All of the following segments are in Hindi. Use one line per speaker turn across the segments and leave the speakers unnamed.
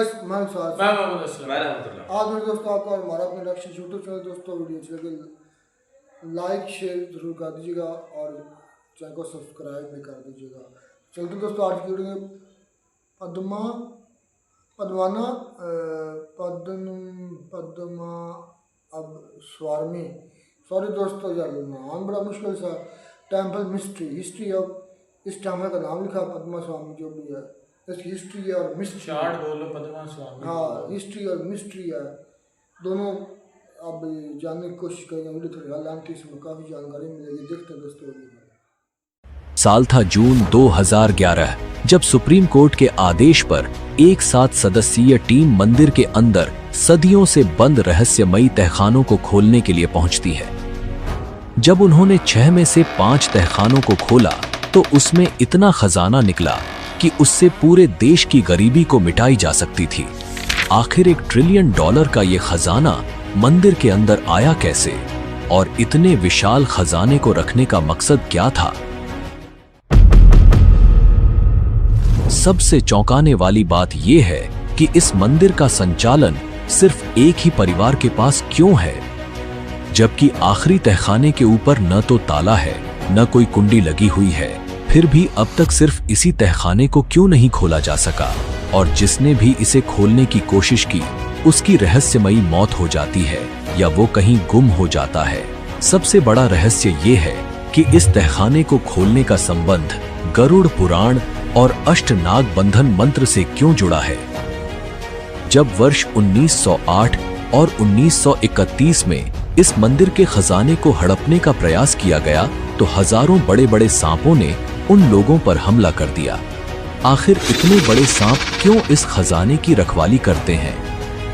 गाइस, मैं
रहमतुल्लाह।
आज मेरे दोस्तों आपका और हमारा अपने रक्षा यूट्यूब चैनल दोस्तों वीडियो अच्छी लगे लाइक शेयर जरूर कर दीजिएगा और चैनल को सब्सक्राइब भी कर दीजिएगा। चलते दोस्तों आज की वीडियो में पद्मा अब स्वामी सॉरी दोस्तों यार नाम बड़ा मुश्किल सा टेम्पल मिस्ट्री हिस्ट्री ऑफ इस टेम्पल का नाम लिखा पद्मा स्वामी जो भी है इसकी हिस्ट्री और मिस्ट्री
शार्ट बोलो पद्मा स्वामी।
हाँ हिस्ट्री और मिस्ट्री है दोनों अब जानने की कोशिश करेंगे। वीडियो थोड़ी हालांकि इसमें काफ़ी जानकारी मिलेगी। देखते हैं दोस्तों वीडियो।
साल था जून 2011 जब सुप्रीम कोर्ट के आदेश पर एक 7 सदस्यीय टीम मंदिर के अंदर सदियों से बंद रहस्यमयी तहखानों को खोलने के लिए पहुंचती है। जब उन्होंने 6 में से 5 तहखानों को खोला तो उसमें इतना खजाना निकला कि उससे पूरे देश की गरीबी को मिटाई जा सकती थी। आखिर $1 ट्रिलियन का ये खजाना मंदिर के अंदर आया कैसे और इतने विशाल खजाने को रखने का मकसद क्या था? सबसे चौंकाने वाली बात यह है कि इस मंदिर का संचालन सिर्फ एक ही परिवार के पास क्यों है, जबकि आखिरी तहखाने के ऊपर न तो ताला है न कोई कुंडी लगी हुई है। फिर भी अब तक सिर्फ इसी तहखाने को क्यों नहीं खोला जा सका और जिसने भी इसे खोलने की कोशिश की उसकी रहस्यमयी मौत हो जाती है या वो कहीं गुम हो जाता है। सबसे बड़ा रहस्य ये है कि इस तहखाने को खोलने का संबंध गरुड़ पुराण और अष्टनाग बंधन मंत्र से क्यों जुड़ा है। जब वर्ष 1908 और 1931 में इस मंदिर के खजाने को हड़पने का प्रयास किया गया तो हजारों बड़े बड़े सांपों ने उन लोगों पर हमला कर दिया। आखिर इतने बड़े सांप क्यों इस खजाने की रखवाली करते हैं?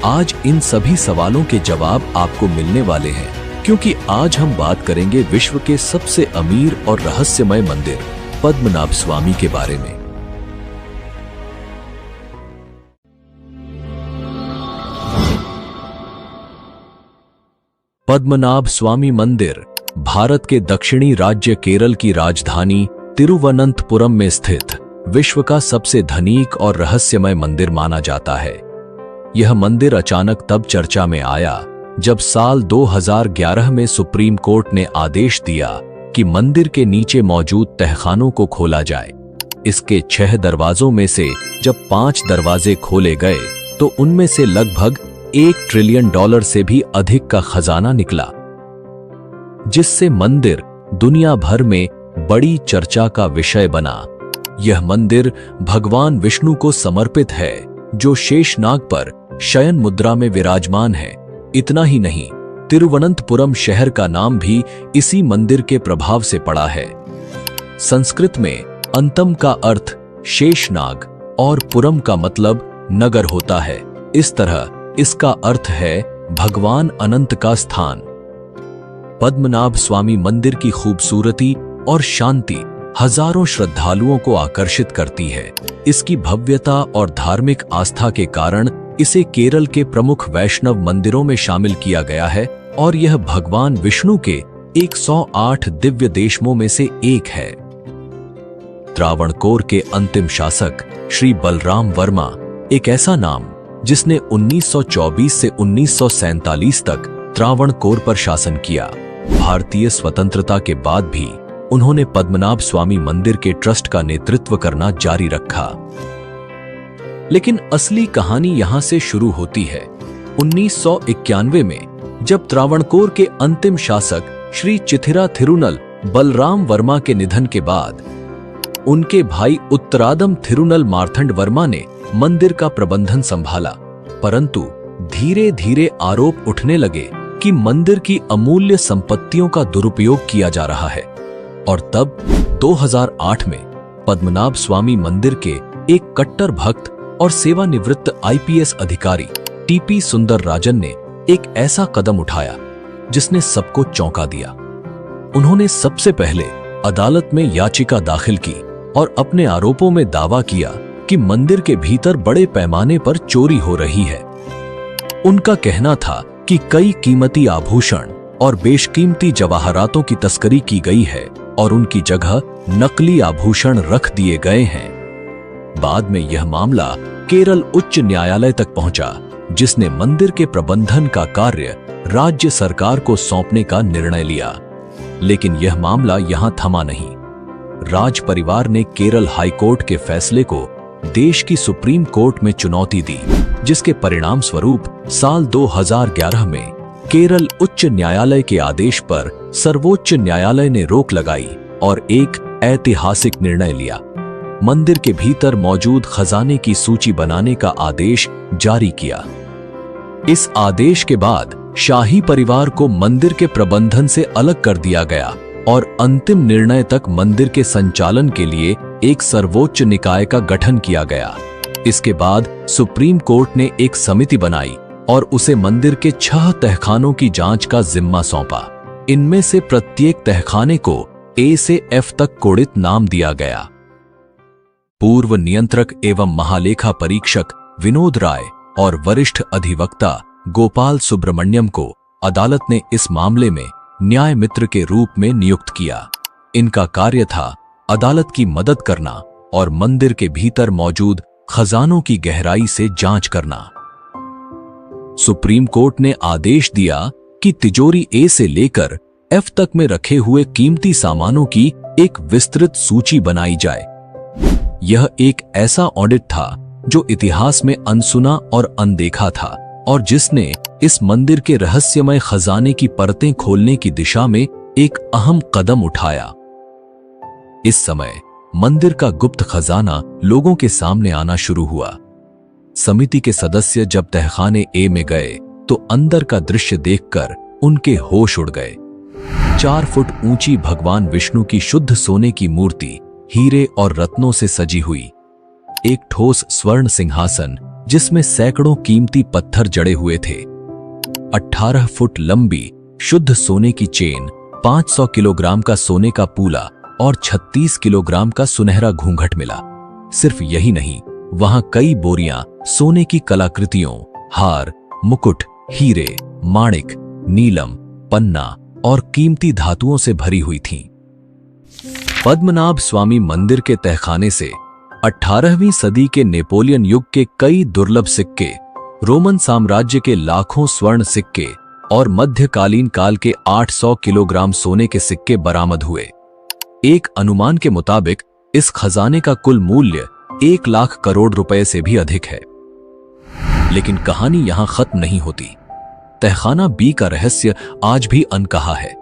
आज इन सभी सवालों के जवाब आपको मिलने वाले हैं, क्योंकि आज हम बात करेंगे विश्व के सबसे अमीर और रहस्यमय मंदिर पद्मनाभ स्वामी के बारे में। पद्मनाभ स्वामी मंदिर भारत के दक्षिणी राज्य केरल की राजधानी तिरुवनंतपुरम में स्थित विश्व का सबसे धनिक और रहस्यमय मंदिर माना जाता है। यह मंदिर अचानक तब चर्चा में आया जब साल 2011 में सुप्रीम कोर्ट ने आदेश दिया कि मंदिर के नीचे मौजूद तहखानों को खोला जाए। इसके 6 दरवाजों में से जब 5 दरवाजे खोले गए तो उनमें से लगभग $1 ट्रिलियन से भी अधिक का खजाना निकला, जिससे मंदिर दुनिया भर में बड़ी चर्चा का विषय बना। यह मंदिर भगवान विष्णु को समर्पित है जो शेषनाग पर शयन मुद्रा में विराजमान है। इतना ही नहीं, तिरुवनंतपुरम शहर का नाम भी इसी मंदिर के प्रभाव से पड़ा है। संस्कृत में अंतम का अर्थ शेषनाग और पुरम का मतलब नगर होता है। इस तरह इसका अर्थ है भगवान अनंत का स्थान। पद्मनाभ स्वामी मंदिर की खूबसूरती और शांति हजारों श्रद्धालुओं को आकर्षित करती है। इसकी भव्यता और धार्मिक आस्था के कारण इसे केरल के प्रमुख वैष्णव मंदिरों में शामिल किया गया है और यह भगवान विष्णु के 108 दिव्य देशमों में से एक है। त्रावणकोर के अंतिम शासक श्री बलराम वर्मा एक ऐसा नाम जिसने 1924 से 1947 तक त्रावणकोर पर शासन किया। भारतीय स्वतंत्रता के बाद भी उन्होंने पद्मनाभ स्वामी मंदिर के ट्रस्ट का नेतृत्व करना जारी रखा। लेकिन असली कहानी यहां से शुरू होती है 1991 में, जब त्रावणकोर के अंतिम शासक श्री चिथिरा थिरुनल बलराम वर्मा के निधन के बाद उनके भाई उत्तरादम थिरुनल मार्तंड वर्मा ने मंदिर का प्रबंधन संभाला। परंतु धीरे धीरे आरोप उठने लगे कि मंदिर की अमूल्य संपत्तियों का दुरुपयोग किया जा रहा है और तब 2008 में पद्मनाभ स्वामी मंदिर के एक कट्टर भक्त और सेवानिवृत्त IPS अधिकारी TP सुंदरराजन ने एक ऐसा कदम उठाया जिसने सबको चौंका दिया। उन्होंने सबसे पहले अदालत में याचिका दाखिल की और अपने आरोपों में दावा किया कि मंदिर के भीतर बड़े पैमाने पर चोरी हो रही है। उनका कहना था कि कई कीमती आभूषण और बेशकीमती जवाहरातों की तस्करी की गई है और उनकी जगह नकली आभूषण रख दिए गए हैं। बाद में यह मामला केरल उच्च न्यायालय तक पहुंचा, जिसने मंदिर के प्रबंधन का कार्य राज्य सरकार को सौंपने का निर्णय लिया। लेकिन यह मामला यहां थमा नहीं। राज परिवार ने केरल हाईकोर्ट के फैसले को देश की सुप्रीम कोर्ट में चुनौती दी, जिसके परिणाम स्वरूप साल 2011 में केरल उच्च न्यायालय के आदेश पर सर्वोच्च न्यायालय ने रोक लगाई और एक ऐतिहासिक निर्णय लिया। मंदिर के भीतर मौजूद खजाने की सूची बनाने का आदेश जारी किया। इस आदेश के बाद शाही परिवार को मंदिर के प्रबंधन से अलग कर दिया गया और अंतिम निर्णय तक मंदिर के संचालन के लिए एक सर्वोच्च निकाय का गठन किया गया। इसके बाद सुप्रीम कोर्ट ने एक समिति बनाई और उसे मंदिर के 6 तहखानों की जांच का जिम्मा सौंपा। इनमें से प्रत्येक तहखाने को ए से एफ तक कोडित नाम दिया गया। पूर्व नियंत्रक एवं महालेखा परीक्षक विनोद राय और वरिष्ठ अधिवक्ता गोपाल सुब्रमण्यम को अदालत ने इस मामले में न्याय मित्र के रूप में नियुक्त किया। इनका कार्य था अदालत की मदद करना और मंदिर के भीतर मौजूद खजानों की गहराई से जांच करना। सुप्रीम कोर्ट ने आदेश दिया कि तिजोरी ए से लेकर एफ तक में रखे हुए कीमती सामानों की एक विस्तृत सूची बनाई जाए। यह एक ऐसा ऑडिट था जो इतिहास में अनसुना और अनदेखा था और जिसने इस मंदिर के रहस्यमय खजाने की परतें खोलने की दिशा में एक अहम कदम उठाया। इस समय मंदिर का गुप्त खजाना लोगों के सामने आना शुरू हुआ। समिति के सदस्य जब तहखाने ए में गए तो अंदर का दृश्य देखकर उनके होश उड़ गए। 4 फुट ऊंची भगवान विष्णु की शुद्ध सोने की मूर्ति हीरे और रत्नों से सजी हुई, एक ठोस स्वर्ण सिंहासन जिसमें सैकड़ों कीमती पत्थर जड़े हुए थे, 18 फुट लंबी शुद्ध सोने की चेन, 500 किलोग्राम का सोने का पूला और 36 किलोग्राम का सुनहरा घूंघट मिला। सिर्फ यही नहीं, वहां कई बोरियां सोने की कलाकृतियों, हार, मुकुट, हीरे, माणिक, नीलम, पन्ना और कीमती धातुओं से भरी हुई थीं। पद्मनाभ स्वामी मंदिर के तहखाने से 18वीं सदी के नेपोलियन युग के कई दुर्लभ सिक्के, रोमन साम्राज्य के लाखों स्वर्ण सिक्के और मध्यकालीन काल के 800 किलोग्राम सोने के सिक्के बरामद हुए। एक अनुमान के मुताबिक इस खजाने का कुल मूल्य 1 लाख करोड़ रुपए से भी अधिक है। लेकिन कहानी यहां खत्म नहीं होती। तहखाना बी का रहस्य आज भी अनकहा है।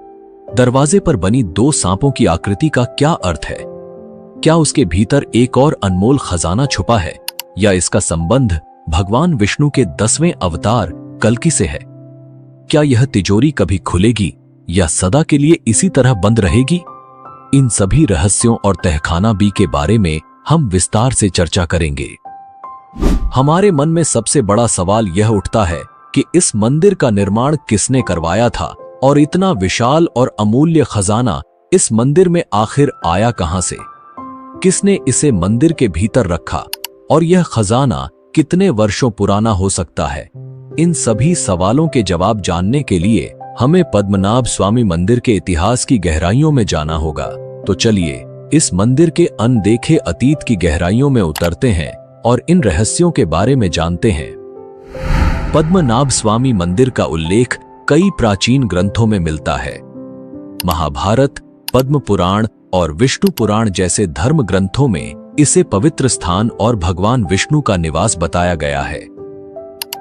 दरवाजे पर बनी 2 सांपों की आकृति का क्या अर्थ है? क्या उसके भीतर एक और अनमोल खजाना छुपा है या इसका संबंध भगवान विष्णु के 10वें अवतार कल्कि से है? क्या यह तिजोरी कभी खुलेगी या सदा के लिए इसी तरह बंद रहेगी? इन सभी रहस्यों और तहखाना बी के बारे में हम विस्तार से चर्चा करेंगे। हमारे मन में सबसे बड़ा सवाल यह उठता है कि इस मंदिर का निर्माण किसने करवाया था और इतना विशाल और अमूल्य खजाना इस मंदिर में आखिर आया कहां से? किसने इसे मंदिर के भीतर रखा और यह खजाना कितने वर्षों पुराना हो सकता है? इन सभी सवालों के जवाब जानने के लिए हमें पद्मनाभ स्वामी मंदिर के इतिहास की गहराइयों में जाना होगा। तो चलिए इस मंदिर के अनदेखे अतीत की गहराइयों में उतरते हैं और इन रहस्यों के बारे में जानते हैं। पद्मनाभ स्वामी मंदिर का उल्लेख कई प्राचीन ग्रंथों में मिलता है। महाभारत, पद्म पुराण और विष्णु पुराण जैसे धर्म ग्रंथों में इसे पवित्र स्थान और भगवान विष्णु का निवास बताया गया है।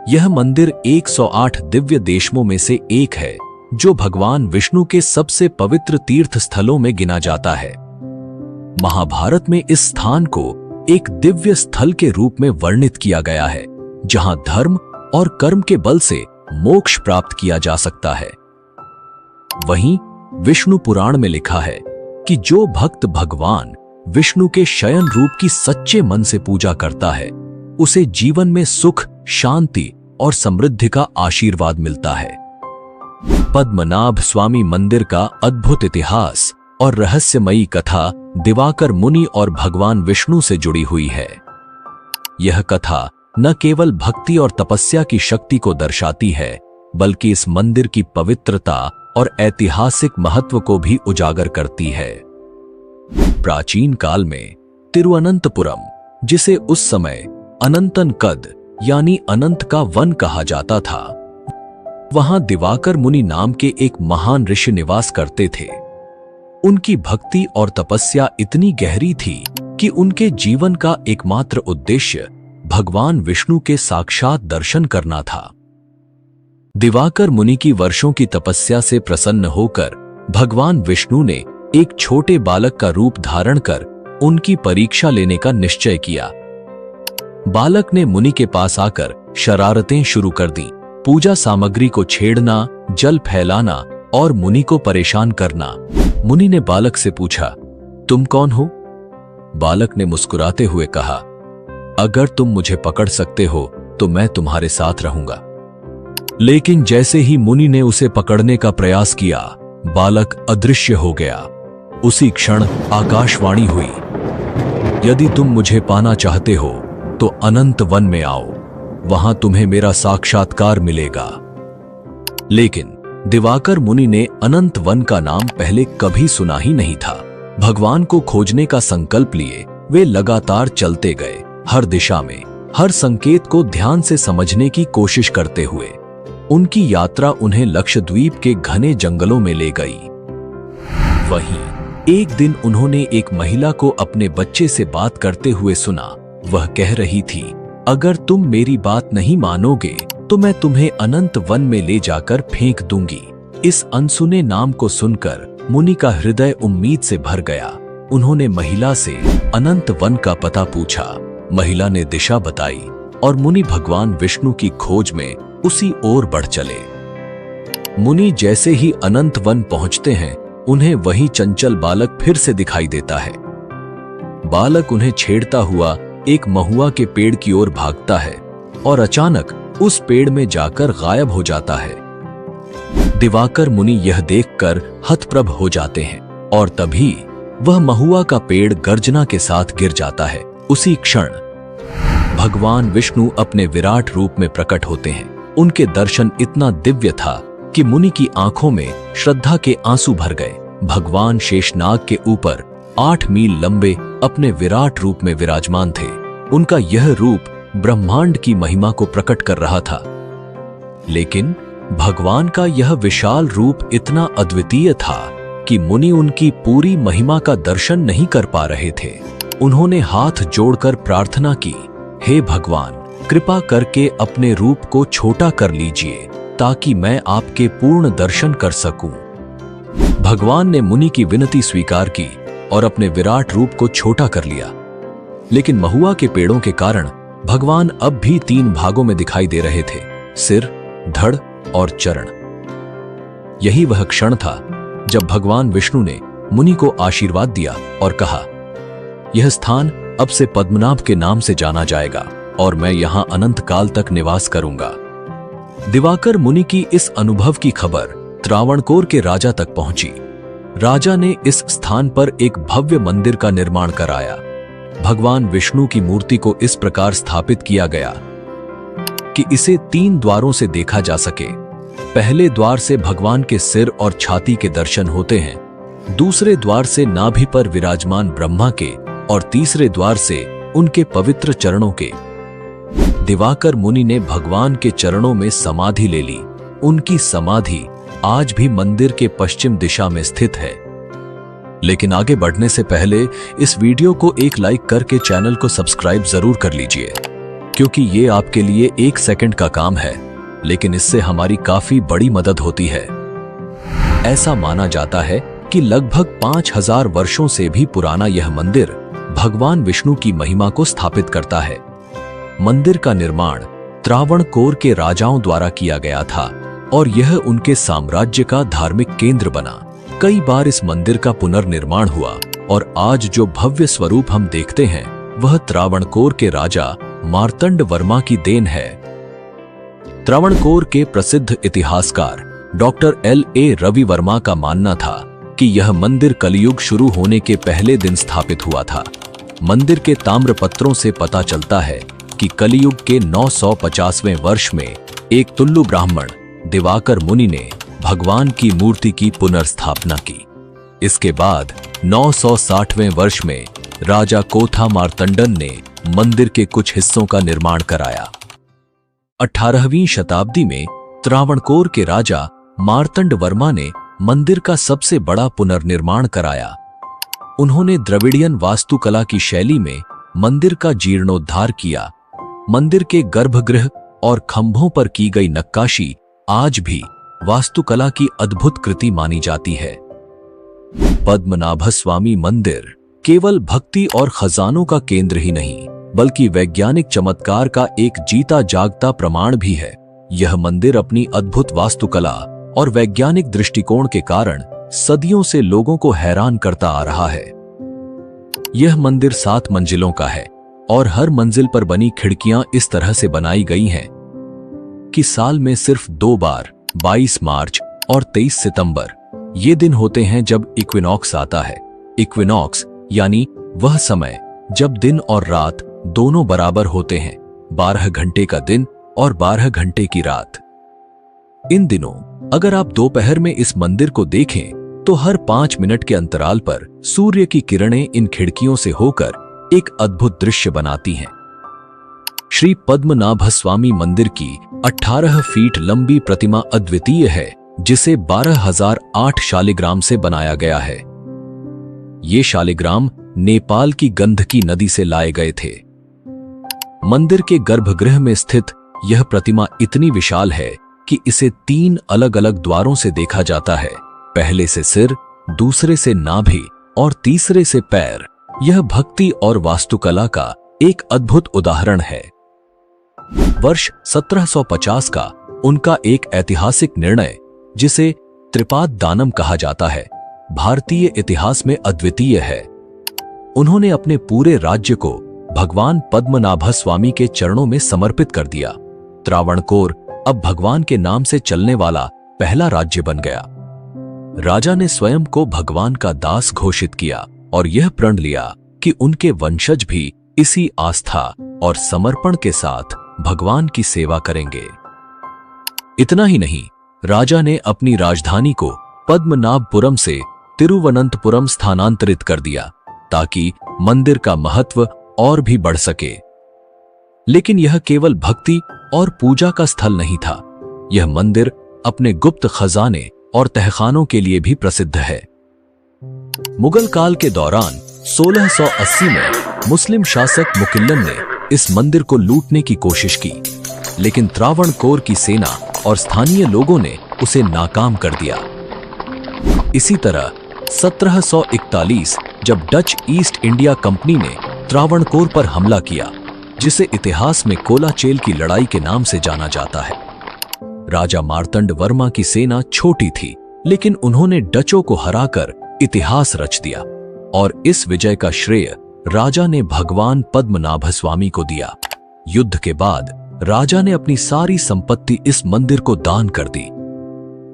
यह मंदिर 108 दिव्य देशमों में से एक है, जो भगवान विष्णु के सबसे पवित्र तीर्थ स्थलों में गिना जाता है। महाभारत में इस स्थान को एक दिव्य स्थल के रूप में वर्णित किया गया है, जहां धर्म और कर्म के बल से मोक्ष प्राप्त किया जा सकता है। वहीं विष्णु पुराण में लिखा है कि जो भक्त भगवान विष्णु के शयन रूप की सच्चे मन से पूजा करता है, उसे जीवन में सुख, शांति और समृद्धि का आशीर्वाद मिलता है। पद्मनाभ स्वामी मंदिर का अद्भुत इतिहास और रहस्यमयी कथा दिवाकर मुनि और भगवान विष्णु से जुड़ी हुई है। यह कथा न केवल भक्ति और तपस्या की शक्ति को दर्शाती है, बल्कि इस मंदिर की पवित्रता और ऐतिहासिक महत्व को भी उजागर करती है। प्राचीन काल में तिरुवनंतपुरम जिसे उस समय अनंतन कद यानी अनंत का वन कहा जाता था। वहां दिवाकर मुनि नाम के एक महान ऋषि निवास करते थे। उनकी भक्ति और तपस्या इतनी गहरी थी कि उनके जीवन का एकमात्र उद्देश्य भगवान विष्णु के साक्षात दर्शन करना था। दिवाकर मुनि की वर्षों की तपस्या से प्रसन्न होकर भगवान विष्णु ने एक छोटे बालक का रूप धारण कर उनकी परीक्षा लेने का निश्चय किया। बालक ने मुनि के पास आकर शरारतें शुरू कर दी। पूजा सामग्री को छेड़ना, जल फैलाना और मुनि को परेशान करना। मुनि ने बालक से पूछा, तुम कौन हो? बालक ने मुस्कुराते हुए कहा, अगर तुम मुझे पकड़ सकते हो तो मैं तुम्हारे साथ रहूंगा। लेकिन जैसे ही मुनि ने उसे पकड़ने का प्रयास किया, बालक अदृश्य हो गया। उसी क्षण आकाशवाणी हुई, यदि तुम मुझे पाना चाहते हो तो अनंत वन में आओ, वहां तुम्हें मेरा साक्षात्कार मिलेगा। लेकिन दिवाकर मुनि ने अनंत वन का नाम पहले कभी सुना ही नहीं था। भगवान को खोजने का संकल्प लिए वे लगातार चलते गए, हर दिशा में, हर संकेत को ध्यान से समझने की कोशिश करते हुए। उनकी यात्रा उन्हें लक्षद्वीप के घने जंगलों में ले गई। वहीं एक दिन उन्होंने एक महिला को अपने बच्चे से बात करते हुए सुना। वह कह रही थी, अगर तुम मेरी बात नहीं मानोगे तो मैं तुम्हें अनंत वन में ले जाकर फेंक दूंगी। इस अनसुने नाम को सुनकर मुनि का हृदय उम्मीद से भर गया। उन्होंने महिला से अनंत वन का पता पूछा। महिला ने दिशा बताई और मुनि भगवान विष्णु की खोज में उसी ओर बढ़ चले। मुनि जैसे ही अनंत वन पहुंचते हैं, उन्हें वही चंचल बालक फिर से दिखाई देता है। बालक उन्हें छेड़ता हुआ एक महुआ के पेड़ की ओर भागता है और अचानक उस पेड़ में जाकर गायब हो जाता है। दिवाकर मुनि यह देखकर हतप्रभ हो जाते हैं और तभी वह महुआ का पेड़ गर्जना के साथ गिर जाता है। उसी क्षण भगवान विष्णु अपने विराट रूप में प्रकट होते हैं। उनके दर्शन इतना दिव्य था कि मुनि की आंखों में श्रद्धा के आंसू भर गए। भगवान शेषनाग के ऊपर 8 मील लंबे अपने विराट रूप में विराजमान थे। उनका यह रूप ब्रह्मांड की महिमा को प्रकट कर रहा था। लेकिन भगवान का यह विशाल रूप इतना अद्वितीय था कि मुनि उनकी पूरी महिमा का दर्शन नहीं कर पा रहे थे। उन्होंने हाथ जोड़कर प्रार्थना की, हे भगवान, कृपा करके अपने रूप को छोटा कर लीजिए ताकि मैं आपके पूर्ण दर्शन कर सकूं। भगवान ने मुनि की विनती स्वीकार की और अपने विराट रूप को छोटा कर लिया। लेकिन महुआ के पेड़ों के कारण भगवान अब भी 3 भागों में दिखाई दे रहे थे, सिर, धड़ और चरण। यही वह क्षण था जब भगवान विष्णु ने मुनि को आशीर्वाद दिया और कहा, यह स्थान अब से पद्मनाभ के नाम से जाना जाएगा और मैं यहां अनंत काल तक निवास करूंगा। दिवाकर मुनि की इस अनुभव की खबर त्रावणकोर के राजा तक पहुंची। राजा ने इस स्थान पर एक भव्य मंदिर का निर्माण कराया। भगवान विष्णु की मूर्ति को इस प्रकार स्थापित किया गया कि इसे 3 द्वारों से देखा जा सके। पहले द्वार से भगवान के सिर और छाती के दर्शन होते हैं, दूसरे द्वार से नाभि पर विराजमान ब्रह्मा के और तीसरे द्वार से उनके पवित्र चरणों के। दिवाकर मुनि ने भगवान के चरणों में समाधि ले ली। उनकी समाधि आज भी मंदिर के पश्चिम दिशा में स्थित है। लेकिन आगे बढ़ने से पहले इस वीडियो को एक लाइक करके चैनल को सब्सक्राइब जरूर कर लीजिए, क्योंकि ये आपके लिए 1 सेकंड का काम है, लेकिन इससे हमारी काफी बड़ी मदद होती है। ऐसा माना जाता है कि लगभग 5000 वर्षों से भी पुराना यह मंदिर भगवान विष्णु की महिमा को स्थापित करता है। मंदिर का निर्माण त्रावणकोर के राजाओं द्वारा किया गया था और यह उनके साम्राज्य का धार्मिक केंद्र बना। कई बार इस मंदिर का पुनर्निर्माण हुआ और आज जो भव्य स्वरूप हम देखते हैं वह त्रावणकोर के राजा मार्तंड वर्मा की देन है। त्रावणकोर के प्रसिद्ध इतिहासकार डॉक्टर L.A. रवि वर्मा का मानना था कि यह मंदिर कलयुग शुरू होने के पहले दिन स्थापित हुआ था। मंदिर के ताम्रपत्रों से पता चलता है कि कलयुग के 950वें वर्ष में एक तुल्लु ब्राह्मण दिवाकर मुनि ने भगवान की मूर्ति की पुनर्स्थापना की। इसके बाद 960वें वर्ष में राजा कोथा मार्तंडन ने मंदिर के कुछ हिस्सों का निर्माण कराया। 18वीं शताब्दी में त्रावणकोर के राजा मार्तंड वर्मा ने मंदिर का सबसे बड़ा पुनर्निर्माण कराया। उन्होंने द्रविड़ियन वास्तुकला की शैली में मंदिर का जीर्णोद्धार किया। मंदिर के गर्भगृह और खंभों पर की गई नक्काशी आज भी वास्तुकला की अद्भुत कृति मानी जाती है। पद्मनाभस्वामी मंदिर केवल भक्ति और खजानों का केंद्र ही नहीं, बल्कि वैज्ञानिक चमत्कार का एक जीता जागता प्रमाण भी है। यह मंदिर अपनी अद्भुत वास्तुकला और वैज्ञानिक दृष्टिकोण के कारण सदियों से लोगों को हैरान करता आ रहा है। यह मंदिर 7 मंजिलों का है और हर मंजिल पर बनी खिड़कियां इस तरह से बनाई गई हैं कि साल में सिर्फ 2 बार 22 मार्च और 23 सितंबर ये दिन होते हैं जब इक्विनॉक्स आता है। इक्विनॉक्स यानी वह समय जब दिन और रात दोनों बराबर होते हैं, 12 घंटे का दिन और 12 घंटे की रात। इन दिनों अगर आप दोपहर में इस मंदिर को देखें तो हर 5 मिनट के अंतराल पर सूर्य की किरणें इन खिड़कियों से होकर एक अद्भुत दृश्य बनाती हैं। श्री पद्मनाभस्वामी मंदिर की 18 फीट लंबी प्रतिमा अद्वितीय है, जिसे 12,008 शालिग्राम से बनाया गया है। ये शालिग्राम नेपाल की गंधकी नदी से लाए गए थे। मंदिर के गर्भगृह में स्थित यह प्रतिमा इतनी विशाल है कि इसे 3 अलग अलग द्वारों से देखा जाता है। पहले से सिर, दूसरे से नाभि और तीसरे से पैर। यह भक्ति और वास्तुकला का एक अद्भुत उदाहरण है। वर्ष 1750 का उनका एक ऐतिहासिक निर्णय, जिसे त्रिपाद दानम कहा जाता है, भारतीय इतिहास में अद्वितीय है। उन्होंने अपने पूरे राज्य को भगवान पद्मनाभस्वामी के चरणों में समर्पित कर दिया। त्रावणकोर अब भगवान के नाम से चलने वाला पहला राज्य बन गया। राजा ने स्वयं को भगवान का दास घोषित किया और यह प्रण लिया कि उनके वंशज भी इसी आस्था और समर्पण के साथ भगवान की सेवा करेंगे। इतना ही नहीं, राजा ने अपनी राजधानी को पद्मनाभपुरम से तिरुवनंतपुरम स्थानांतरित कर दिया ताकि मंदिर का महत्व और भी बढ़ सके। लेकिन यह केवल भक्ति और पूजा का स्थल नहीं था। यह मंदिर अपने गुप्त खजाने और तहखानों के लिए भी प्रसिद्ध है। मुगल काल के दौरान 1680 में मुस्लिम शासक मुकिल्लन ने इस मंदिर को लूटने की कोशिश की, लेकिन त्रावणकोर की सेना और स्थानीय लोगों ने उसे नाकाम कर दिया। इसी तरह 1741 जब डच ईस्ट इंडिया कंपनी ने त्रावणकोर पर हमला किया, जिसे इतिहास में कोलाचेल की लड़ाई के नाम से जाना जाता है। राजा मार्तंड वर्मा की सेना छोटी थी, लेकिन उन्होंने डचों को हराकर इतिहास रच दिया और इस विजय का श्रेय राजा ने भगवान पद्मनाभस्वामी को दिया। युद्ध के बाद राजा ने अपनी सारी संपत्ति इस मंदिर को दान कर दी।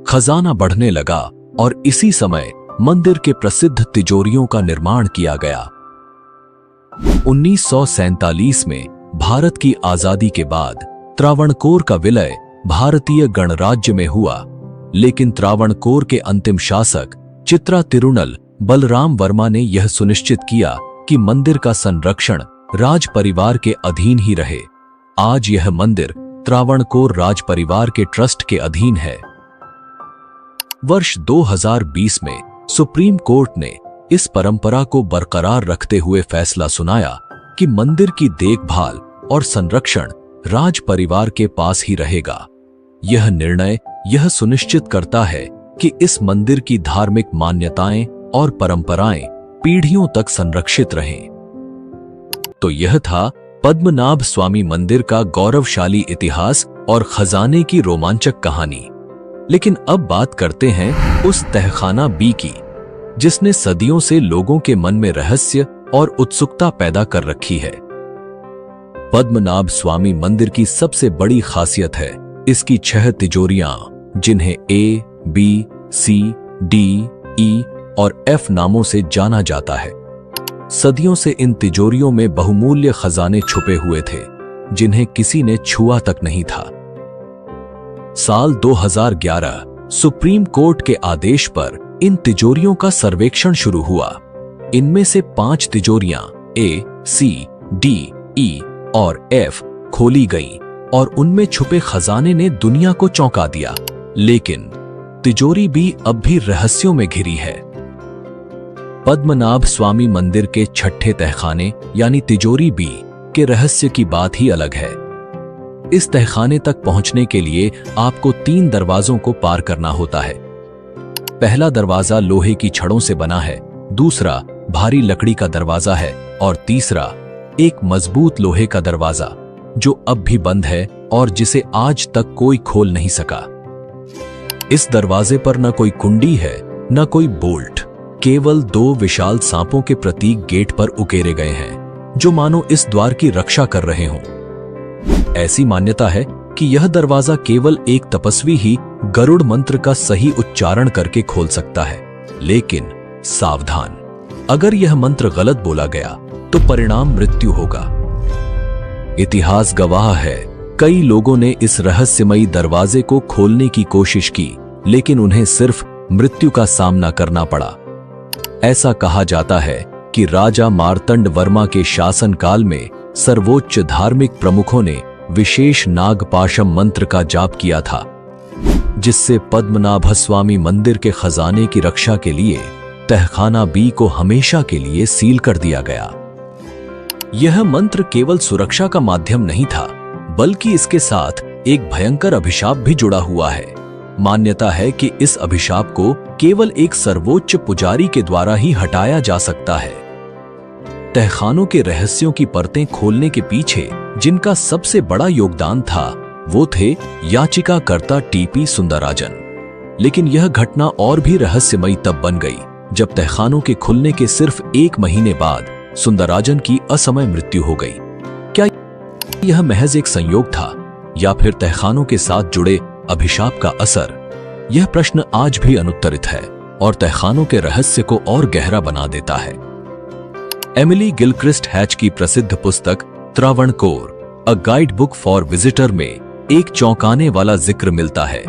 खजाना बढ़ने लगा और इसी समय मंदिर के प्रसिद्ध तिजोरियों का निर्माण किया गया। 1947 में भारत की आजादी के बाद त्रावणकोर का विलय भारतीय गणराज्य में हुआ, लेकिन त्रावणकोर के अंतिम शासक चित्रा तिरुनल बलराम वर्मा ने यह सुनिश्चित किया कि मंदिर का संरक्षण राज परिवार के अधीन ही रहे। आज यह मंदिर त्रावणकोर राज परिवार के ट्रस्ट के अधीन है। वर्ष 2020 में सुप्रीम कोर्ट ने इस परंपरा को बरकरार रखते हुए फैसला सुनाया कि मंदिर की देखभाल और संरक्षण राज परिवार के पास ही रहेगा। यह निर्णय यह सुनिश्चित करता है कि इस मंदिर की धार्मिक मान्यताएं और परंपराएं पीढ़ियों तक संरक्षित रहें। तो यह था पद्मनाभ स्वामी मंदिर का गौरवशाली इतिहास और खजाने की रोमांचक कहानी। लेकिन अब बात करते हैं उस तहखाना बी की, जिसने सदियों से लोगों के मन में रहस्य और उत्सुकता पैदा कर रखी है। पद्मनाभ स्वामी मंदिर की सबसे बड़ी खासियत है इसकी 6 तिजोरियां, जिन्हें A, B, C, D, E और F नामों से जाना जाता है। सदियों से इन तिजोरियों में बहुमूल्य खजाने छुपे हुए थे, जिन्हें किसी ने छुआ तक नहीं था। साल 2011 सुप्रीम कोर्ट के आदेश पर इन तिजोरियों का सर्वेक्षण शुरू हुआ। इनमें से 5 तिजोरियां A, C, D ई और एफ खोली गईं और उनमें छुपे खजाने ने दुनिया को चौंका दिया। लेकिन तिजोरी बी अब भी रहस्यों में घिरी है। पद्मनाभ स्वामी मंदिर के छठे तहखाने यानी तिजोरी बी के रहस्य की बात ही अलग है। इस तहखाने तक पहुंचने के लिए आपको 3 दरवाजों को पार करना होता है। पहला दरवाजा लोहे की छड़ों से बना है, दूसरा भारी लकड़ी का दरवाजा है और तीसरा एक मजबूत लोहे का दरवाजा जो अब भी बंद है और जिसे आज तक कोई खोल नहीं सका। इस दरवाजे पर न कोई कुंडी है न कोई बोल्ट, केवल 2 विशाल सांपों के प्रतीक गेट पर उकेरे गए हैं जो मानो इस द्वार की रक्षा कर रहे हों। ऐसी मान्यता है कि यह दरवाजा केवल एक तपस्वी ही गरुड़ मंत्र का सही उच्चारण करके खोल सकता है। लेकिन सावधान, अगर यह मंत्र गलत बोला गया तो परिणाम मृत्यु होगा। इतिहास गवाह है, कई लोगों ने इस रहस्यमयी दरवाजे को खोलने की कोशिश की, लेकिन उन्हें सिर्फ मृत्यु का सामना करना पड़ा। ऐसा कहा जाता है कि राजा मार्तंड वर्मा के शासनकाल में सर्वोच्च धार्मिक प्रमुखों ने विशेष नागपाशम मंत्र का जाप किया था, जिससे पद्मनाभ स्वामी मंदिर के खजाने की रक्षा के लिए तहखाना बी को हमेशा के लिए सील कर दिया गया। यह मंत्र केवल सुरक्षा का माध्यम नहीं था, बल्कि इसके साथ एक भयंकर अभिशाप भी जुड़ा हुआ है। मान्यता है कि इस अभिशाप को केवल एक सर्वोच्च पुजारी के द्वारा ही हटाया जा सकता है। तहखानों के रहस्यों की परतें खोलने के पीछे जिनका सबसे बड़ा योगदान था वो थे याचिकाकर्ता टीपी सुंदराजन। लेकिन यह घटना और भी रहस्यमयी तब बन गई जब तहखानों के खुलने के सिर्फ 1 महीने बाद सुंदराजन की असमय मृत्यु हो गई। क्या यह महज एक संयोग था या फिर तहखानों के साथ जुड़े अभिशाप का असर? यह प्रश्न आज भी अनुत्तरित है और तहखानों के रहस्य को और गहरा बना देता है। एमिली गिलक्रिस्ट हैच की प्रसिद्ध पुस्तक Travancore a guide book for visitor में एक चौंकाने वाला जिक्र मिलता है।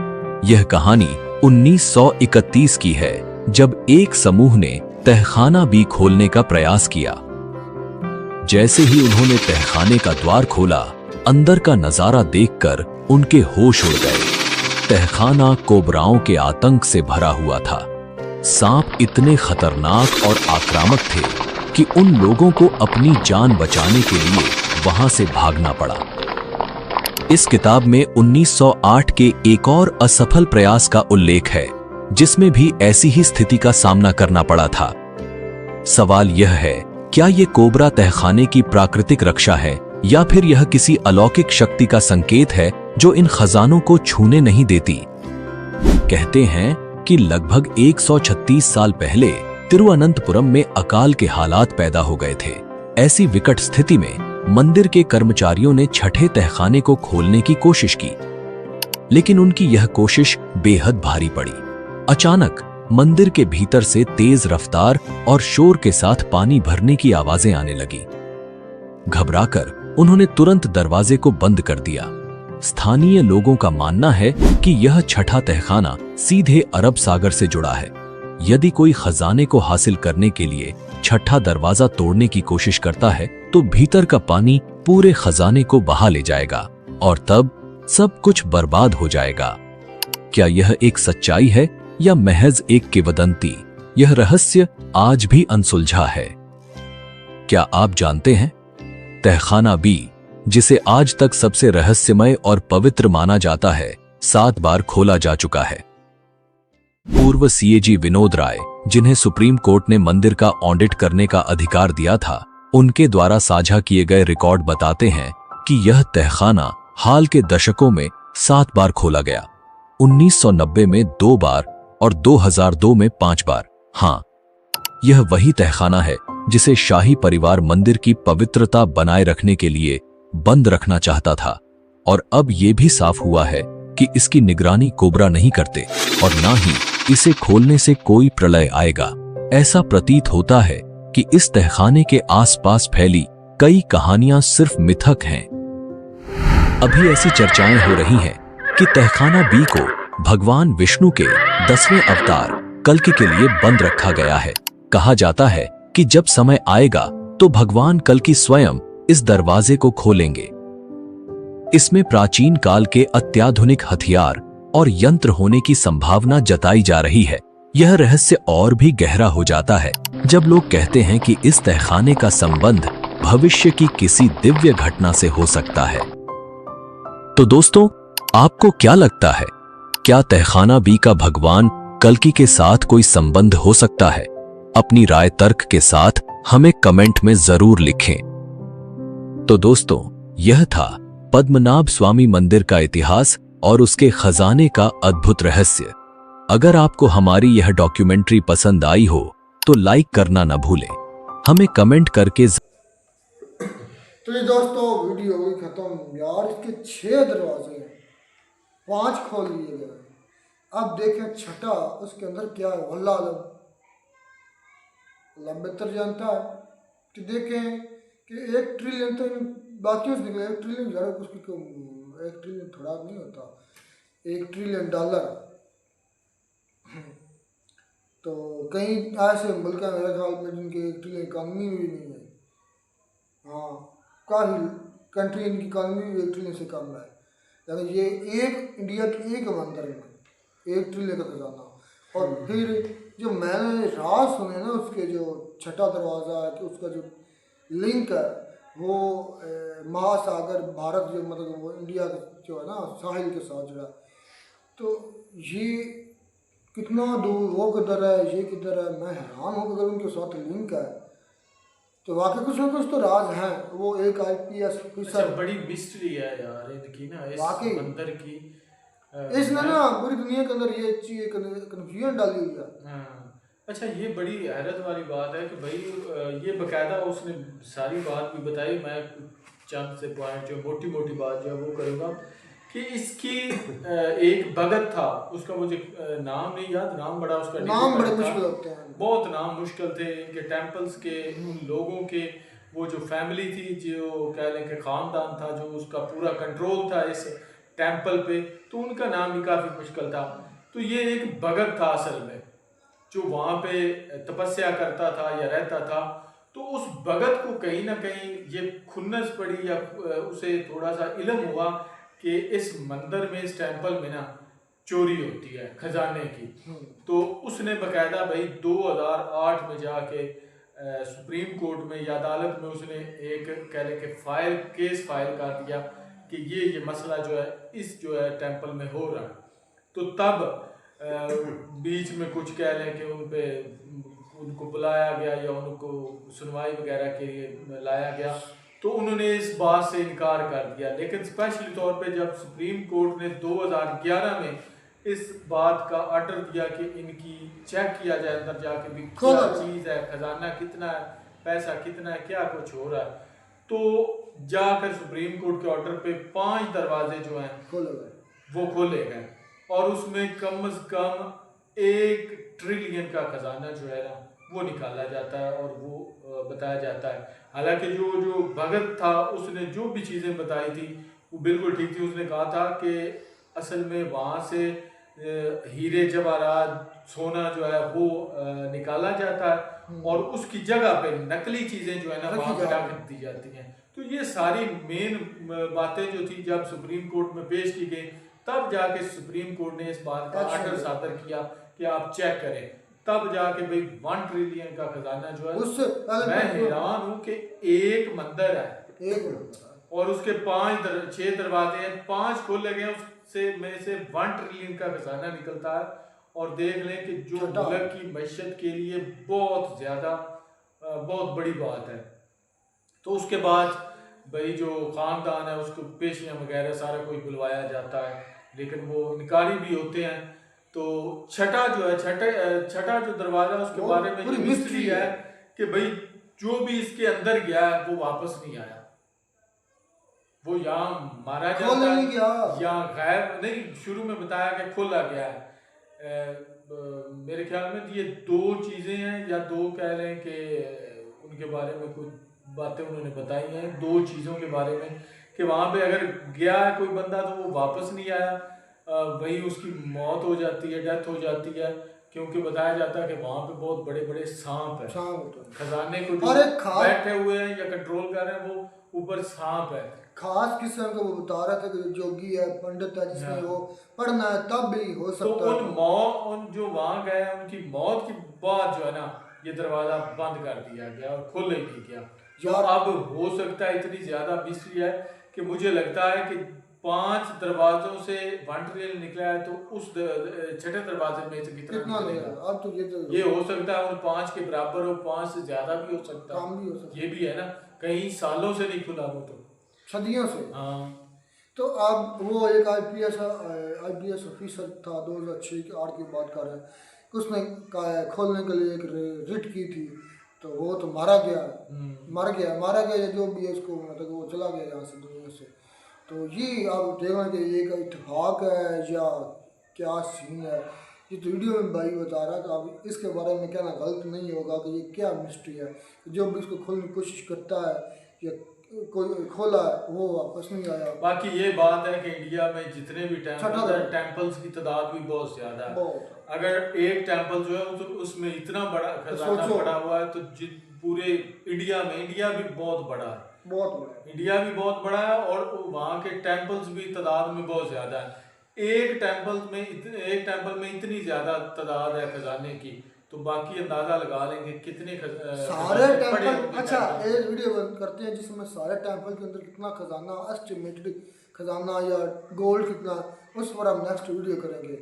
यह कहानी 1931 की है, जब एक समूह ने तहखाना बी खोलने का प्रयास किया। जैसे ही उन्होंने तहखाने का द्वार खोला, अंदर का नजारा देखकर उनके होश उड़ गए। तहखाना कोबराओं के आतंक से भरा हुआ था। सांप इतने खतरनाक और आक्रामक थे कि उन लोगों को अपनी जान बचाने के लिए वहां से भागना पड़ा। इस किताब में 1908 के एक और असफल प्रयास का उल्लेख है, जिसमें भी ऐसी ही स्थिति का सामना करना पड़ा था। सवाल यह है, क्या ये कोबरा तहखाने की प्राकृतिक रक्षा है या फिर यह किसी अलौकिक शक्ति का संकेत है जो इन खजानों को छूने नहीं देती? कहते हैं कि लगभग 136 साल पहले तिरुवनंतपुरम में अकाल के हालात पैदा हो गए थे। ऐसी विकट स्थिति में मंदिर के कर्मचारियों ने छठे तहखाने को खोलने की कोशिश की, लेकिन उनकी यह कोशिश बेहद भारी पड़ी। अचानक मंदिर के भीतर से तेज रफ्तार और शोर के साथ पानी भरने की आवाजें आने लगी। घबराकर उन्होंने तुरंत दरवाजे को बंद कर दिया। स्थानीय लोगों का मानना है कि यह छठा तहखाना सीधे अरब सागर से जुड़ा है। यदि कोई खजाने को हासिल करने के लिए छठा दरवाजा तोड़ने की कोशिश करता है तो भीतर का पानी पूरे खजाने को बहा ले जाएगा और तब सब कुछ बर्बाद हो जाएगा। क्या यह एक सच्चाई है या महज एक किंवदंती? यह रहस्य आज भी अनसुलझा है। क्या आप जानते हैं, तहखाना बी, जिसे आज तक सबसे रहस्यमय और पवित्र माना जाता है, 7 बार खोला जा चुका है। पूर्व सीएजी विनोद राय, जिन्हें सुप्रीम कोर्ट ने मंदिर का ऑडिट करने का अधिकार दिया था, उनके द्वारा साझा किए गए रिकॉर्ड बताते हैं कि यह तहखाना हाल के दशकों में 7 बार खोला गया। 1990 में 2 बार और 2002 में 5 बार। हाँ, यह वही तहखाना है जिसे शाही परिवार मंदिर की पवित्रता बनाए रखने के लिए बंद रखना चाहता था, और अब यह भी साफ हुआ है कि इसकी निगरानी कोबरा नहीं करते और ना ही इसे खोलने से कोई प्रलय आएगा। ऐसा प्रतीत होता है कि इस तहखाने के आसपास फैली कई कहानियां सिर्फ मिथक हैं। अभी ऐसी चर्चाएं हो रही हैं कि तहखाना बी को भगवान विष्णु के 10वें अवतार कल्कि के लिए बंद रखा गया है। कहा जाता है कि जब समय आएगा तो भगवान कल्कि स्वयं इस दरवाजे को खोलेंगे। इसमें प्राचीन काल के अत्याधुनिक हथियार और यंत्र होने की संभावना जताई जा रही है। यह रहस्य और भी गहरा हो जाता है जब लोग कहते हैं कि इस तहखाने का संबंध भविष्य की किसी दिव्य घटना से हो सकता है। तो दोस्तों, आपको क्या लगता है, क्या तहखाना बी का भगवान कल्कि के साथ कोई संबंध हो सकता है? अपनी राय तर्क के साथ हमें कमेंट में जरूर लिखें। तो दोस्तों, यह था पद्मनाभ स्वामी मंदिर का इतिहास और उसके खजाने का अद्भुत रहस्य। अगर आपको हमारी यह डॉक्यूमेंट्री पसंद आई हो तो लाइक करना न भूलें, हमें कमेंट करके।
तो ये दोस्तों वीडियो हुई खत्म यार। इसके 6 दरवाजे हैं, 5 खोल लिए गए। अब देखें छठा, उसके अंदर क्या है, वल्लाह आलम अल्लाह बेहतर जानता है। कि देखें कि 1 ट्रिलियन तो बाकियों से निकले, 1 ट्रिलियन ज़्यादा उसकी 1 ट्रिलियन थोड़ा नहीं होता, 1 ट्रिलियन डॉलर। तो कई ऐसे मुल्क हैं मेरे ख्याल में जिनकी 1 ट्रिलियन इकानमी भी नहीं है। हाँ, काफ़ी कंट्री इनकी इकानमी भी 1 ट्रिलियन से कम है। यानी ये एक इंडिया के एक मंदिर में 1 ट्रिलियन का खजाना। और फिर जो मैंने राज सुने ना उसके, जो छठा दरवाज़ा है कि उसका जो लिंक है वो महासागर भारत, जो मतलब वो इंडिया जो है ना साहिल के साथ जुड़ा। तो ये कितना दूर, वो किधर है, ये किधर है, मैं हैरान हूँ। अगर उनके साथ लिंक है तो वाकई कुछ ना कुछ तो राज है। वो एक IPS ऑफिसर,
बड़ी मिस्ट्री है यार इनकी ना, इस
वाकई
मंदिर की।
इसने ना पूरी दुनिया के अंदर ये चीज कन्फ्यूजन डाली हुई है।
अच्छा, ये बड़ी हैरत वाली बात है कि भाई ये बकायदा उसने सारी बात भी बताई। मैं चंद से पॉइंट जो मोटी मोटी बात जो है वो करूँगा कि इसकी एक भगत था, उसका मुझे नाम नहीं याद, नाम बड़ा उसका
नाम बड़े मुश्किल होते हैं,
बहुत नाम मुश्किल थे इनके टेम्पल्स के, उन लोगों के, वो जो फैमिली थी, जो कह लें कि ख़ानदान था, जो उसका पूरा कंट्रोल था इस टेम्पल पे, तो उनका नाम भी काफ़ी मुश्किल था। तो ये एक भगत था असल में, जो वहाँ पे तपस्या करता था या रहता था। तो उस भगत को कहीं ना कहीं ये खुन्नस पड़ी या उसे थोड़ा सा इल्म हुआ कि इस मंदिर में, इस टेम्पल में ना चोरी होती है खजाने की। तो उसने बकायदा भाई 2008 में जाके सुप्रीम कोर्ट में या अदालत में उसने एक कह लें कि केस फाइल कर दिया कि ये मसला जो है इस जो है टेम्पल में हो रहा है। तो तब बीच में कुछ कह लें कि उनको बुलाया गया या उनको सुनवाई वगैरह के लिए लाया गया, तो उन्होंने इस बात से इनकार कर दिया। लेकिन स्पेशली तौर पे जब सुप्रीम कोर्ट ने 2011 में इस बात का ऑर्डर दिया कि इनकी चेक किया जाए अंदर जाके भी क्या चीज़ है, खजाना कितना है, पैसा कितना है, क्या कुछ हो रहा है, तो जाकर सुप्रीम कोर्ट के ऑर्डर पे 5 दरवाजे जो हैं वो खोले गए और उसमें कम से कम 1 ट्रिलियन का खजाना जो है ना वो निकाला जाता है और वो बताया जाता है। हालांकि जो भगत था उसने जो भी चीज़ें बताई थी वो बिल्कुल ठीक थी। उसने कहा था कि असल में वहाँ से हीरे जवाहरात, सोना जो है वो निकाला जाता है और उसकी जगह पे नकली चीज़ें जो है ना वहाँ पे रख दी जाती हैं। तो ये सारी मेन बातें जो थी जब सुप्रीम कोर्ट में पेश की गई, तब जाके सुप्रीम कोर्ट ने इस बात का ऑर्डर सादर किया कि आप चेक करें। तब जाके भाई 1 ट्रिलियन का खजाना जो है, मैं हैरान हूँ कि एक मंदिर है और उसके 6 दरवाजे हैं, 5 खोले गए, उससे में से 1 ट्रिलियन का खजाना निकलता है। और देख लें कि जो मुल्क की मैशत के लिए बहुत ज़्यादा बहुत बड़ी बात है। तो उसके बाद भाई जो ख़ानदान है उसको पेशियाँ वगैरह सारा कोई बुलवाया जाता है, लेकिन वो इनकारी भी होते हैं। तो छठा जो दरवाज़ा उसके बारे में ये मिस्ट्री है कि भाई जो भी इसके अंदर गया है वो वापस नहीं आया, वो यहाँ मारा जाता है या गायब नहीं। शुरू में बताया कि खोला गया है। मेरे ख्याल में ये 2 चीज़ें हैं या 2 कह लें कि उनके बारे में कुछ बातें उन्होंने बताई हैं 2 चीज़ों के बारे में कि वहाँ पे अगर गया है कोई बंदा तो वो वापस नहीं आया, वही उसकी मौत हो जाती है, डेथ हो जाती है, क्योंकि बताया जाता है कि वहाँ पे बहुत बड़े बड़े सांप हैं, खजाने को जो बैठे हुए हैं या कंट्रोल कर रहे हैं ऊपर सांप है।
खास किस्म का वो बता रहा था कि जोगी है, पंडित है, जिसने
हाँ।
वो पढ़ना है तब भी हो
तो
सकता है।
उन जो वहां गए उनकी मौत के बाद जो है ना ये दरवाजा बंद कर दिया गया और खोल ही नहीं गया। तो
यार-
अब हो सकता है इतनी ज्यादा मिस्ट्री है कि मुझे लगता है कि 5 दरवाजों से वन ट्रेल निकला है, तो उस छठे दरवाजे में से कितना
कितना नहीं
निकलेगा।
है अब तो
ये हो सकता है उन 5 के बराबर हो, 5 से ज्यादा भी हो सकता
काम भी हो
है।
सकता
ये भी है ना, कई सालों से नहीं खुला वो तो।
सदियों से।
हाँ
तो अब वो एक आईपीएस ऑफिसर था 2006 के 8 की बात कर रहे हैं, उसने खोलने के लिए एक रिट की थी, तो वो तो मारा गया या जो भी है, उसको मतलब वो चला गया यहाँ से दुनिया से। तो ये आप देखना कि ये एक इत्तेफाक है या क्या सीन है। ये तो वीडियो में भाई बता रहा है, तो अब इसके बारे में कहना गलत नहीं होगा कि ये क्या मिस्ट्री है। जो भी इसको खोलने की कोशिश करता है या कोई खोला है वो वापस नहीं आया।
बाकी ये बात है कि इंडिया में जितने भी टेम्पल्स
छठा
हैं, टेम्पल्स की तादाद भी बहुत ज्यादा है।
बहुत
अगर एक टेम्पल जो है उसमें इतना बड़ा खजाना
सोचो।
पड़ा हुआ है, तो पूरे इंडिया में, इंडिया भी बहुत बड़ा है,
बहुत बड़ा।
इंडिया भी बहुत बड़ा है और वहाँ के टेम्पल्स भी तादाद में बहुत ज्यादा है। एक टेम्पल में इतनी ज्यादा तादाद है खजाने की, तो बाकी अंदाजा लगा लेंगे कितने
सारे
खजाने पड़े
टेम्पल।
होंगे
अच्छा
टेम्पल।
एक वीडियो करते हैं जिसमें सारे टेम्पल के अंदर कितना खजाना, एस्टिमेटेड खजाना या गोल्ड कितना, उस पर हम नेक्स्ट वीडियो करेंगे।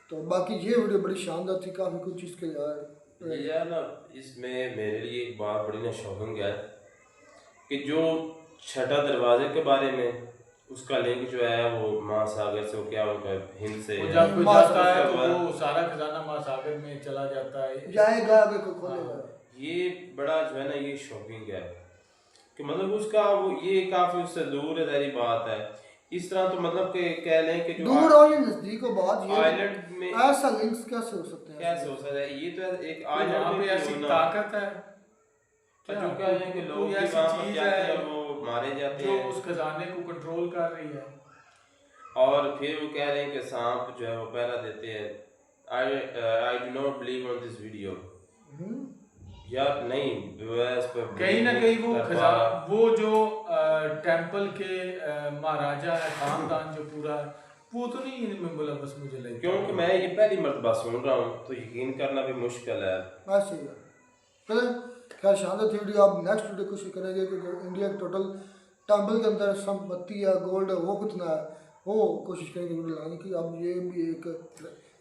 तो बाकी ये वीडियो बड़ी शानदार थी, काफ़ी कुछ इसके
ये यार ना, इसमें मेरे लिए एक बात बड़ी ना शॉकिंग है कि जो छठा दरवाजे के बारे में उसका लिंक जो है वो महासागर से, वो क्या उनका हिंद से
वो
है।
जब कोई
महासागर
जाता है
से
तो
हुआ है।
वो सारा खजाना महासागर में चला जाता है।
जाएगा आगे को खोलेगा।
ये बड़ा जो है ना ये शॉकिंग है कि मतलब उसका वो ये काफी उससे दूर है, सारी बात है। इस तरह तो मतलब कि कह लें कि जो
दूर और नजदीक हो बात ये
आइलैंड में
ऐसा लिंक्स कैसे हो सकते हैं?
कैसे हो सकता है, ये तो एक
वहाँ
आइलैंड
पे
में
ऐसी
होना।
ताकत है
तो जो कह रहे हैं कि
कोई
लोग भी
ऐसी
वहाँ पर
चीज
जाते
है
हैं वो मारे जाते
जो
हैं,
उस खजाने को कंट्रोल कर रही है।
और फिर वो कह रहे हैं कि सांप जो है वो पहरा देते हैं। I do not believe on this video. यार नहीं, इस पर
कहीं ना कहीं वो
कर पा
खजाना,
रहा।
वो जो टेम्पल के महाराजा है, खानदान जो पूरा है, वो तो नहीं इनमें मुलव्वस मुझे लगता है।
क्योंकि मैं ये पहली मर्तबा सुन रहा हूँ तो यकीन करना भी मुश्किल है।
ऐसे ही है। चलें, खैर शानदार थी वीडियो। अब नेक्स्ट वीडियो कोशिश करेंगे कि जो इंडिया के टोटल टेम्पल के अंदर संपत्ति है, गोल्ड है, वो कितना है, वो कोशिश करेंगे वीडियो लगाने की। अब ये भी एक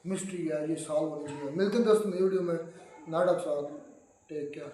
मिस्ट्री है, ये सॉल्व होनी चाहिए। मिलते हैं दोस्तों नई वीडियो में। नाटक साथ टेक केयर।